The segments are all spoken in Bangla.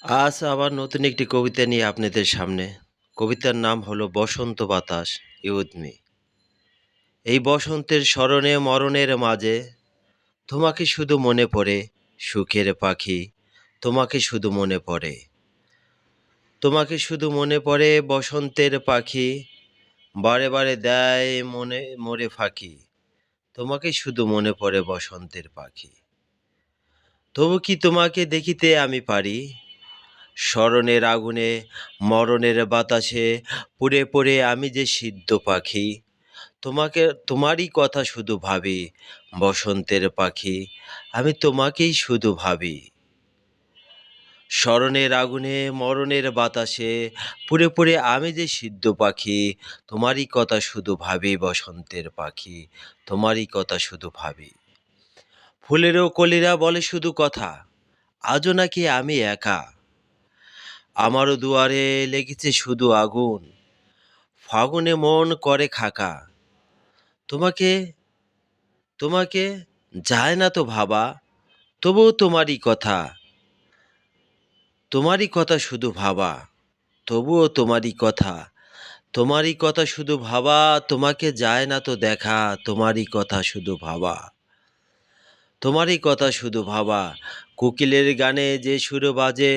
আজ আবার নতুন একটি কবিতা নিয়ে আপনাদের সামনে। কবিতার নাম হলো বসন্ত বাতাস ইউথ মি। এই বসন্তের স্মরণে মরণের মাঝে তোমাকে শুধু মনে পড়ে সুখের পাখি, তোমাকে শুধু মনে পড়ে, তোমাকে শুধু মনে পড়ে বসন্তের পাখি, বারে বারে দেয় মনে মোরে ফাঁকি, তোমাকে শুধু মনে পড়ে বসন্তের পাখি। তবু কি তোমাকে দেখিতে আমি পারি, স্মরণের আগুনে মরণের বাতাসে পুড়ে পুড়ে আমি যে সিদ্ধ পাখি, তোমাকে তোমারই কথা শুধু ভাবি বসন্তের পাখি, আমি তোমাকেই শুধু ভাবি। স্মরণের আগুনে মরণের বাতাসে পুড়ে পুড়ে আমি যে সিদ্ধ পাখি, তোমারই কথা শুধু ভাবি বসন্তের পাখি, তোমারই কথা শুধু ভাবি। ফুলেরও কলিরা বলে শুধু কথা, আজও নাকি আমি একা, আমারও দুয়ারে লেগেছে শুধু আগুন, ফাগুনে মন করে খাকা। তোমাকে তোমাকে যায় না তো ভাবা, তবুও তোমারই কথা, তোমারই কথা শুধু ভাবা, তবুও তোমারই কথা, তোমারই কথা শুধু ভাবা, তোমাকে যায় না তো দেখা, তোমারই কথা শুধু ভাবা, তোমারই কথা শুধু ভাবা। কোকিলের গানে যে সুর বাজে,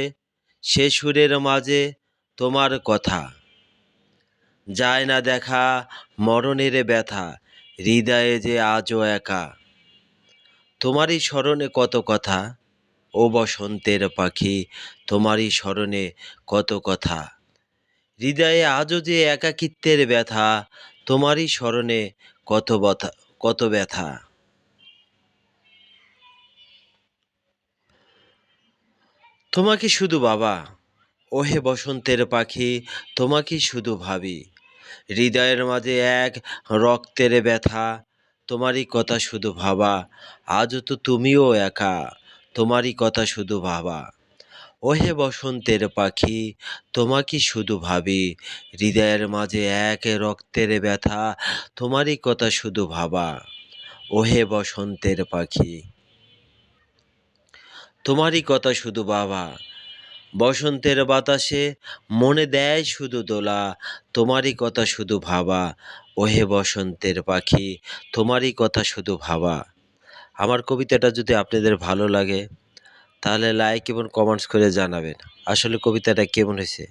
সে সুরের মাঝে তোমার কথা, যায় না দেখা মরণের ব্যথা, হৃদয়ে যে আজও একা। তোমারই স্মরণে কত কথা, ও বসন্তের পাখি, তোমারই স্মরণে কত কথা, হৃদয়ে আজও যে একাকিত্বের ব্যথা, তোমারই স্মরণে কত ব্যথা, কত ব্যথা। তোমাকে শুধু বাবা, ওহে বসন্তের পাখি, তোমাকেই শুধু ভাবি, হৃদয়ের মাঝে এক রক্তের ব্যথা, তোমারই কথা শুধু ভাবা, আজও তো তুমিও একা, তোমারই কথা শুধু ভাবা। ওহে বসন্তের পাখি, তোমাকে শুধু ভাবি, হৃদয়ের মাঝে এক রক্তের ব্যথা, তোমারই কথা শুধু ভাবা। ওহে বসন্তের পাখি, তোমারই কথা শুধু বাবা, বসন্তের বাতাসে মনে দেয় শুধু দোলা, তোমারই কথা শুধু ভাবা। ওহে বসন্তের পাখি, তোমারই কথা শুধু ভাবা। আমার কবিতাটা যদি আপনাদের ভালো লাগে তাহলে লাইক এবং কমেন্টস করে জানাবেন আসলে কবিতাটা কেমন হয়েছে।